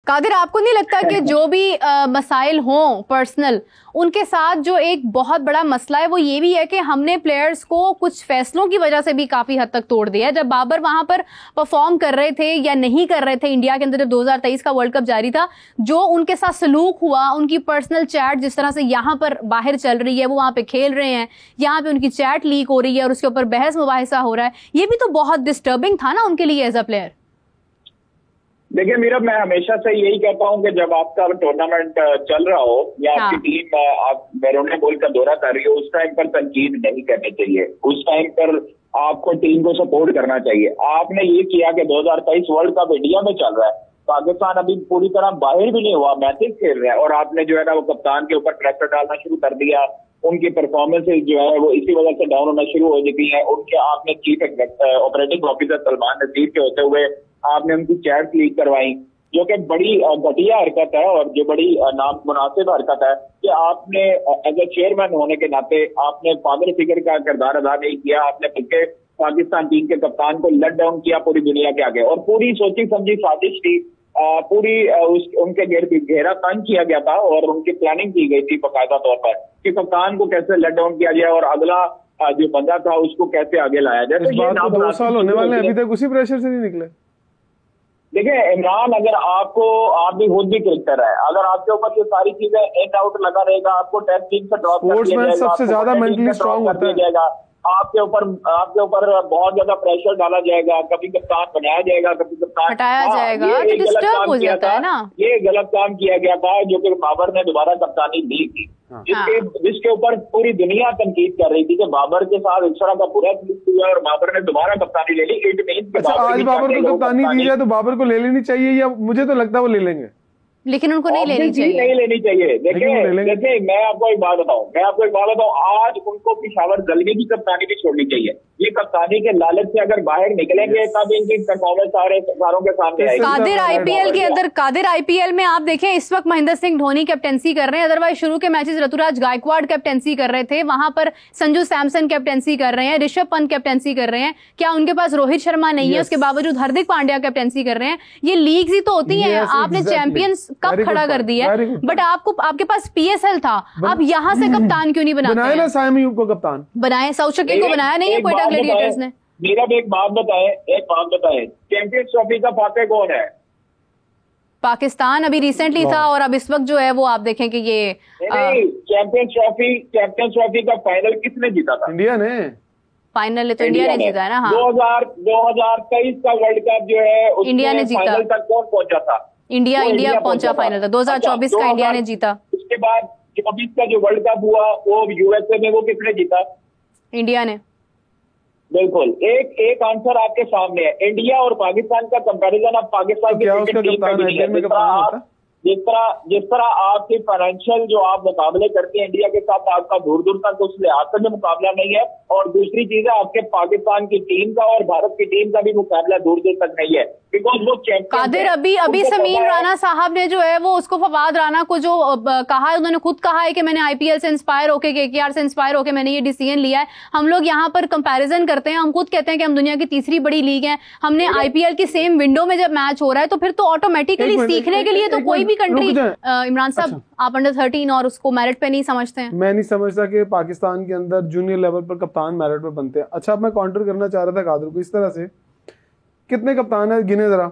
कादिर, आपको नहीं लगता कि जो भी मसाइल हों पर्सनल, उनके साथ जो एक बहुत बड़ा मसला है वो ये भी है कि हमने प्लेयर्स को कुछ फैसलों की वजह से भी काफी हद तक तोड़ दिया है। जब बाबर वहां पर परफॉर्म कर रहे थे या नहीं कर रहे थे इंडिया के अंदर, जब 2023 का वर्ल्ड कप जारी था, जो उनके साथ सलूक हुआ, उनकी पर्सनल चैट जिस तरह से यहाँ पर बाहर चल रही है, वो वहां पे खेल रहे हैं, यहाँ पे उनकी चैट लीक हो रही है और उसके ऊपर बहस मुबाहिसा हो रहा है, ये भी तो बहुत डिस्टर्बिंग था ना उनके लिए एज अ प्लेयर। देखिए मीरा, मैं हमेशा से यही कहता हूं कि जब आपका टूर्नामेंट चल रहा हो या आपकी टीम आप बैरून मुल्क का दौरा कर रही हो, उस टाइम पर तनकीद नहीं करनी चाहिए। उस टाइम पर आपको टीम को सपोर्ट करना चाहिए। आपने ये किया कि 2023 वर्ल्ड कप इंडिया में चल रहा है, पाकिस्तान अभी पूरी तरह बाहर भी नहीं हुआ, मैचेस खेल रहा है, और आपने जो है ना वो कप्तान के ऊपर प्रेशर डालना शुरू कर दिया। उनकी परफॉर्मेंसेज जो है वो इसी वजह से डाउन होना शुरू हो चुकी है। उनके आपने chief operating officer Salman Nasir के होते हुए आपने उनकी चैट लीक करवाई, जो कि बड़ी घटिया हरकत है और जो बड़ी नामुनासिब हरकत है कि आपने एज ए चेयरमैन होने के नाते आपने फादर फिगर का किरदार अदा नहीं किया। आपने बल्कि पाकिस्तान टीम के कप्तान को लेट डाउन किया पूरी दुनिया के आगे, और पूरी सोची समझी साजिश थी, पूरी उनके घेरा तंग किया गया था और उनकी प्लानिंग की गई थी बाकायदा तौर पर कि कप्तान को कैसे लेट डाउन किया जाए और अगला जो बंदा था उसको कैसे आगे लाया जाए। इस बात को 2 साल होने वाले हैं, अभी तक उसी प्रेशर से नहीं निकले। देखिए इमरान, अगर आप भी खुद भी क्रिकेटर है, अगर आपके ऊपर ये सारी चीजें इन आउट लगा रहेगा, आपको टेस्ट टीम से ड्रॉप कर दिया जाएगा, सबसे ज्यादा मेंटली स्ट्रांग होता है, आपके ऊपर बहुत ज्यादा प्रेशर डाला जाएगा, कभी कप्तान बनाया जाएगा, कभी कप्तान हटाया जाएगा, तो डिस्टर्ब हो जाता है ना। ये गलत काम किया गया था जो कि बाबर ने दोबारा कप्तानी दी थी, जिसके ऊपर पूरी दुनिया तनकीद कर रही थी कि बाबर के साथ इस तरह का बुरा सलूक हुआ और बाबर ने दोबारा कप्तानी ले ली। इट मींस आज बाबर को कप्तानी दी जाए तो बाबर को ले लेनी चाहिए, या मुझे तो लगता है वो ले लेंगे, लेकिन उनको नहीं लेनी चाहिए। नहीं लेनी चाहिए। देखिए मैं आपको एक बात बताऊं, आज उनको पिशावर दलवी की कप्तानी भी छोड़नी चाहिए। ये कप्तानी के लालच से अगर बाहर निकलेंगे तब इनकी परफॉर्मेंस सारों के सामने आएगी। कादिर आईपीएल में आप देखें, इस वक्त महेंद्र सिंह धोनी कैप्टेंसी कर रहे हैं, अदरवाइज शुरू के मैचेस ऋतुराज गायकवाड़ कैप्टेंसी कर रहे थे, वहां पर संजू सैमसन कैप्टेंसी कर रहे हैं, ऋषभ पंत कैप्टेंसी कर रहे हैं। क्या उनके पास रोहित शर्मा नहीं है? उसके बावजूद हार्दिक पांड्या कैप्टेंसी कर रहे हैं। ये लीग्स ही तो होती हैं। आपने चैंपियंस कप खड़ा कर दिया, बट आपके पास पीएसएल था, आप यहाँ से कप्तान क्यों नहीं बनाए ना? साइम अयूब को कप्तान बनाए, सऊद शकील को बनाया नहीं है क्वेटा ग्लैडिएटर्स ने। मेरा भी एक बात बताए, चैंपियंस ट्रॉफी का फाते कौन है? पाकिस्तान अभी रिसेंटली था, और अब इस वक्त जो है वो आप देखें कि ये चैंपियंस ट्रॉफी का फाइनल किसने जीता था? इंडिया ने। फाइनल तो इंडिया ने जीता है ना। हाँ, 2023 का वर्ल्ड कप जो है इंडिया ने जीता। फाइनल तक कौन पहुंचा था? इंडिया पहुंचा फाइनल तक। 2024 का इंडिया ने जीता। उसके बाद 24 का जो वर्ल्ड कप हुआ वो यूएसए में, वो किसने जीता? इंडिया ने। बिल्कुल, एक आंसर आपके सामने है। इंडिया और पाकिस्तान का कंपैरिजन अब पाकिस्तान की क्रिकेट टीम में नहीं है। जिस तरह आपकी फाइनेंशियल जो आप मुकाबले करते हैं इंडिया के साथ, आपका दूर दूर तक उस लिहाज से मुकाबला नहीं है, और दूसरी चीज है आपके पाकिस्तान की टीम का और भारत की टीम का भी मुकाबला दूर दूर तक नहीं है, बिकॉज वो कादिर अभी समीर राणा साहब ने जो है वो उसको फवाद राणा को जो कहा है, उन्होंने खुद कहा है कि मैंने आईपीएल से इंस्पायर होकर, केकेआर से इंस्पायर होकर मैंने ये डिसीजन लिया है। हम लोग यहाँ पर कंपैरिजन करते हैं, हम खुद कहते हैं कि हम दुनिया की तीसरी बड़ी लीग है, हमने आईपीएल की सेम विंडो में जब मैच हो रहा है तो फिर तो ऑटोमेटिकली सीखने के लिए तो कोई भी कंट्री। इमरान साहब, आप अंडर 13 और उसको मेरिट पे नहीं समझते हैं? मैं नहीं समझता कि पाकिस्तान के अंदर जूनियर लेवल पर कप्तान मेरिट पे बनते हैं। अच्छा, मैं काउंटर करना चाह रहा था कादिर को इस तरह से, कितने कप्तान है गिने जरा?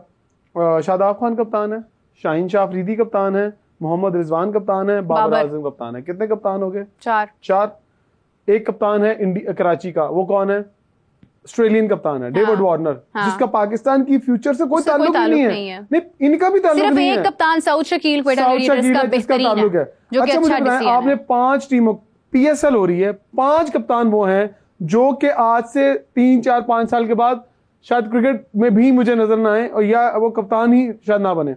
शादाब खान कप्तान है, शाहीन शाह अफरीदी कप्तान है, मोहम्मद रिजवान कप्तान है, बाबर आजम कप्तान है। कितने कप्तान हो गए? 4। एक कप्तान है कराची का, वो कौन है? ऑस्ट्रेलियन कप्तान है, डेविड वार्नर, जिसका पाकिस्तान की फ्यूचर से कोई ताल्लुक नहीं है। नहीं, इनका भी ताल्लुक नहीं है। सिर्फ एक कप्तान सऊद शकील क्वेटा ग्लैडिएटर्स का बेहतरीन ताल्लुक है। अच्छा, मुझे बताएं, आपने 5 टीमों, पीएसएल हो रही है, 5 कप्तान वो हैं जो कि आज से 3, 4, 5 साल के बाद शायद क्रिकेट में भी मुझे नजर ना आए, और या वो कप्तान ही शायद ना बने।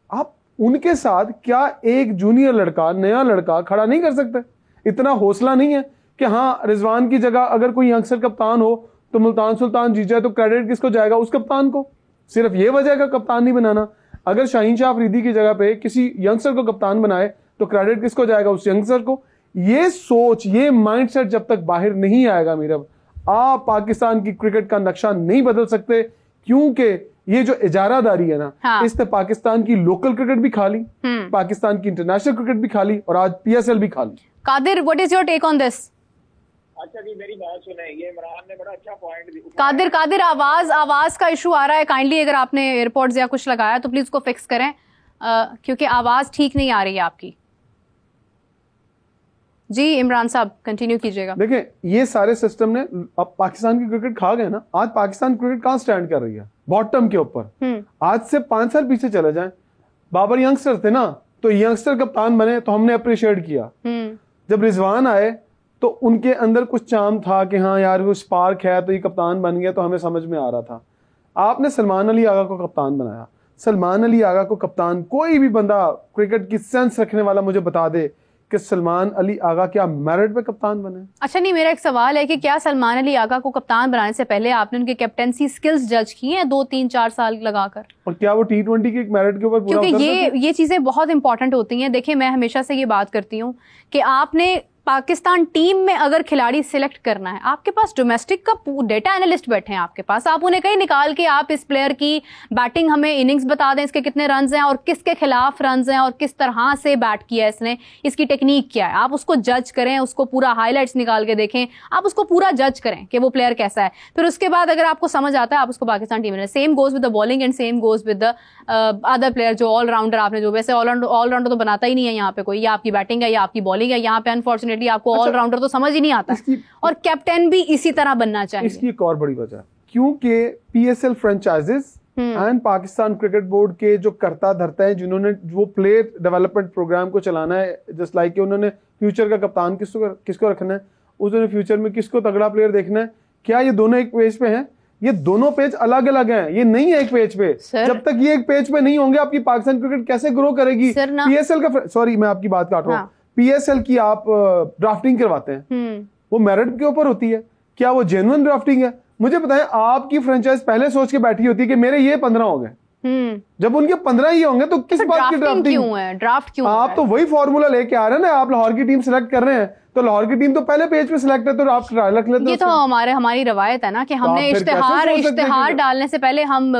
आप उनके साथ क्या एक जूनियर लड़का, नया लड़का खड़ा नहीं कर सकते? इतना हौसला नहीं है कि हाँ, रिजवान की जगह अगर कोई यंगस्टर कप्तान हो तो मुल्तान सुल्तान जीत जाए तो क्रेडिट किसको जाएगा? उस कप्तान को। सिर्फ ये वजह का कप्तान नहीं बनाना। अगर शाहीन शाह अफरीदी की जगह पे किसी यंगस्टर को कप्तान बनाए तो क्रेडिट किसको जाएगा? उस यंगस्टर को। ये सोच, ये माइंडसेट जब तक बाहर नहीं आएगा मीरा, आप पाकिस्तान की क्रिकेट का नक्शा नहीं बदल सकते, क्योंकि ये जो इजारादारी है ना, इसने पाकिस्तान की लोकल क्रिकेट भी खा ली, पाकिस्तान की इंटरनेशनल क्रिकेट भी खा ली और आज PSL भी खा ली। Qadir, what is your take on this? अच्छा जी, मेरी बात सुने, ये इमरान ने बड़ा अच्छा पॉइंट दिया। कादिर आवाज का इशू आ रहा है, काइंडली अगर आपने एयरपोर्ट्स या कुछ लगाया तो प्लीज उसको फिक्स करें, क्योंकि आवाज ठीक नहीं आ रही है आपकी। जी इमरान साहब कंटिन्यू कीजिएगा। देखिए, ये सारे सिस्टम ने अब पाकिस्तान की क्रिकेट खा गए ना। आज पाकिस्तान क्रिकेट कहाँ स्टैंड कर रही है? बॉटम के ऊपर। आज से 5 साल पीछे चले जाएं, बाबर यंगस्टर थे ना, तो यंगस्टर कप्तान बने तो हमने अप्रिशिएट किया। जब रिजवान आए तो उनके अंदर कुछ चार्म था कि हाँ यार वो स्पार्क है, तो ये कप्तान बन गया, तो हमें समझ में आ रहा था। आपने सलमान अली आगा को कप्तान बनाया। सलमान अली आगा को कप्तान, कोई भी बंदा क्रिकेट की सेंस रखने वाला मुझे बता दे कि सलमान अली आगा क्या मेरिट पे कप्तान बने? अच्छा नहीं, मेरा एक सवाल है कि क्या सलमान अली आगा को कप्तान बनाने से पहले आपने उनके कैप्टेंसी स्किल्स जज की हैं 2-3-4 साल लगाकर? और क्या वो T20 के मेरिट के ऊपर पूरा? क्योंकि ये चीजें बहुत इंपॉर्टेंट होती हैं। देखिए, मैं हमेशा से ये बात करती हूँ कि आपने पाकिस्तान टीम में अगर खिलाड़ी सिलेक्ट करना है, आपके पास डोमेस्टिक का डेटा एनालिस्ट बैठे हैं आपके पास, आप उन्हें कहीं निकाल के आप इस प्लेयर की बैटिंग हमें इनिंग्स बता दें, इसके कितने रन्स हैं और किसके खिलाफ रन्स हैं और किस तरह से बैट किया है इसने, इसकी टेक्निक क्या है, आप उसको जज करें, उसको पूरा हाईलाइट्स निकाल के देखें, आप उसको पूरा जज करें कि वो प्लेयर कैसा है। फिर उसके बाद अगर आपको समझ आता है, आप उसको पाकिस्तान टीम में। Same goes with the bowling and same goes with the other player, जो ऑलराउंडर आपने, जो वैसे ऑलराउंडर तो बनाता ही नहीं है यहाँ पे कोई, या आपकी बैटिंग है या आपकी बॉलिंग है, यहाँ पे अनफॉर्चुनेटली आपको ऑलराउंडर तो समझ ही नहीं आता। और कैप्टन भी इसी तरह बनना चाहिए। इसकी एक और बड़ी वजह, क्योंकि PSL franchises and Pakistan cricket board के जो करता धरता है, जिन्होंने वो प्लेयर डेवलपमेंट प्रोग्राम को चलाना है, जस्ट लाइक उन्होंने फ्यूचर का कप्तान किसको रखना है, उन्होंने फ्यूचर में किसको तगड़ा प्लेयर देखना है, क्या ये दोनों एक पेज पे हैं? ये दोनों पेज अलग अलग हैं, ये नहीं है एक पेज पे। जब तक ये एक पेज पे नहीं होंगे, आपकी पाकिस्तान क्रिकेट कैसे ग्रो करेगी? PSL का, सॉरी मैं आपकी बात काट रहा हूँ, PSL की आप ड्राफ्टिंग करवाते हैं, वो मेरिट के ऊपर होती है, क्या वो जेन्युइन ड्राफ्टिंग है? मुझे बताएं, आपकी फ्रेंचाइज पहले सोच के बैठी होती है कि मेरे ये 15 हो गए, जब उनके 15 ही होंगे तो किस बात की ड्राफ्टिंग क्यों है? ड्राफ्ट क्यों? आप तो वही फॉर्मूला लेके आ रहे हैं ना, आप लाहौर की टीम सिलेक्ट कर रहे हैं, तो लाहौर की टीम तो पहले पेज पे सिलेक्ट है, तो आप ट्रायल रख लेते हैं। ये तो हमारी रवायत है ना कि हमने इश्तिहार डालने से पहले हम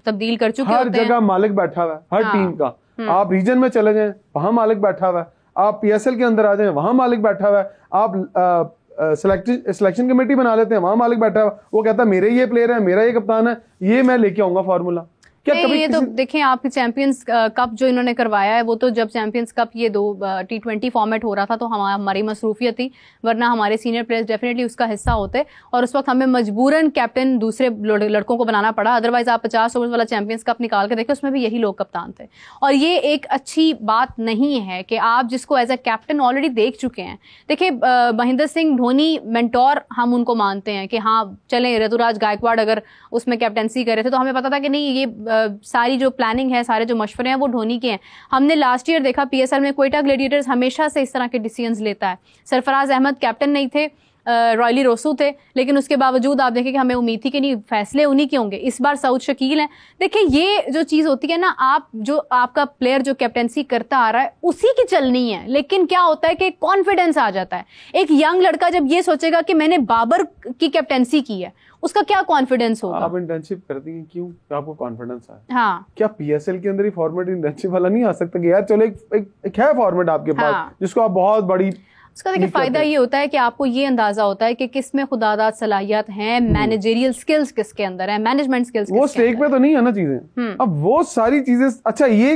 तब्दील कर चुके होते हैं। हर जगह मालिक बैठा हुआ है, हर टीम का। आप रीजन में चले जाएं, वहां मालिक बैठा हुआ है, आप PSL के अंदर आ जाएं, वहां मालिक बैठा हुआ है, आप सिलेक्शन कमेटी बना लेते हैं, वहां मालिक बैठा हुआ, वो कहता है मेरे ये प्लेयर है, मेरा ये कप्तान है, ये मैं लेके आऊंगा फॉर्मूला। ये तो देखें, आपकी चैंपियंस कप जो इन्होंने करवाया है, वो तो जब चैंपियंस कप ये 2 T20 फॉर्मेट हो रहा था तो हमारी मसरूफियत थी, वरना हमारे सीनियर प्लेयर्स डेफिनेटली उसका हिस्सा होते, और उस वक्त हमें मजबूरन कैप्टन दूसरे लड़कों को बनाना पड़ा। अदरवाइज आप 50 ओवर्स वाला चैंपियंस कप निकाल के देखें, उसमें भी यही लोग कप्तान थे। और ये एक अच्छी बात नहीं है कि आप जिसको एज ए कैप्टन ऑलरेडी देख चुके हैं। देखिए, महेंद्र सिंह धोनी मेंटोर हम उनको मानते हैं कि हाँ चलें, ऋतुराज गायकवाड़ अगर उसमें कैप्टनसी कर रहे थे तो हमें पता था कि नहीं, ये सारी जो प्लानिंग है, सारे जो मशवरे हैं वो धोनी के हैं। हमने लास्ट ईयर देखा PSL में क्वेटा ग्लेडिएटर्स हमेशा से इस तरह के डिसीजंस लेता है। सरफराज अहमद कैप्टन नहीं थे, रॉयली रोसू थे, लेकिन उसके बावजूद आप देखें कि हमें उम्मीद थी कि नहीं, फैसले उन्हीं के होंगे। इस बार सऊद शकील हैं। देखिए, ये जो चीज़ होती है ना, आप जो आपका प्लेयर जो कैप्टेंसी करता आ रहा है उसी की चलनी है, लेकिन क्या होता है कि कॉन्फिडेंस आ जाता है। एक यंग लड़का जब ये सोचेगा कि मैंने बाबर की कैप्टेंसी की है, उसका क्या कॉन्फिडेंस होगा? आप इंटर्नशिप करती हैं क्यों? आपको कॉन्फिडेंस आए। हाँ, क्या PSL के अंदर ही फॉर्मेट इंटर्नशिप वाला नहीं आ सकता कि यार चलो एक है फॉर्मेट आपके पास जिसको आप बहुत बड़ी, उसका देखिए फायदा ये होता है कि आपको ये अंदाजा होता है कि किस में खुदादाद सलाहियत है, मैनेजरियल स्किल्स किसके अंदर है, मैनेजमेंट स्किल्स वो स्टेक पे तो नहीं है ना चीजें। अब वो सारी चीजें, अच्छा ये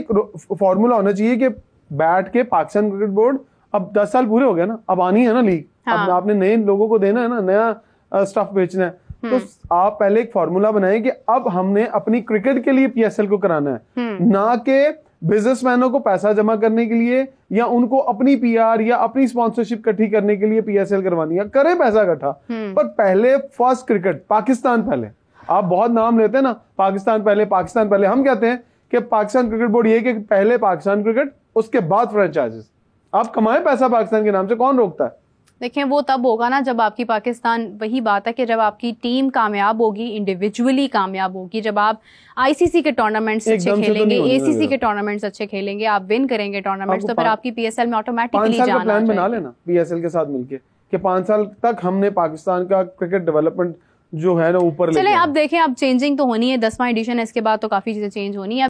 फॉर्मूला होना चाहिए कि बैठ के पाकिस्तान क्रिकेट बोर्ड, अब 10 साल पूरे हो गए ना, अब आनी है ना लीग, अब आपने नए लोगों को देना है ना, नया स्टफ बेचना है, तो आप पहले एक फॉर्मूला बनाए कि अब हमने अपनी क्रिकेट के लिए PSL को कराना है, ना कि बिजनेसमैनों को पैसा जमा करने के लिए या उनको अपनी PR या अपनी स्पॉन्सरशिप इकट्ठी करने के लिए PSL करवानी है। करें पैसा इकट्ठा, पर पहले फर्स्ट क्रिकेट, पाकिस्तान पहले। आप बहुत नाम लेते हैं ना, पाकिस्तान पहले, पाकिस्तान पहले। हम कहते हैं कि पाकिस्तान क्रिकेट बोर्ड ये कि पहले पाकिस्तान क्रिकेट, उसके बाद फ्रेंचाइजेस। आप कमाएं पैसा पाकिस्तान के नाम से, कौन रोकता है? देखें, वो तब होगा ना जब आपकी पाकिस्तान, वही बात है कि जब आपकी टीम कामयाब होगी, इंडिविजुअली कामयाब होगी, जब आप ICC के टूर्नामेंट्स अच्छे खेलेंगे, ACC के टूर्नामेंट्स अच्छे खेलेंगे, आप विन करेंगे टूर्नामेंट्स, तो फिर आपकी PSL में ऑटोमेटिकली जाना प्लान बना लेना PSL के साथ मिलके कि 5 साल तक हमने पाकिस्तान का क्रिकेट डेवलपमेंट जो है ना ऊपर। चले आप देखें, अब चेंजिंग तो होनी है, 10वां एडिशन है, इसके बाद तो काफी चीजें चेंज होनी है।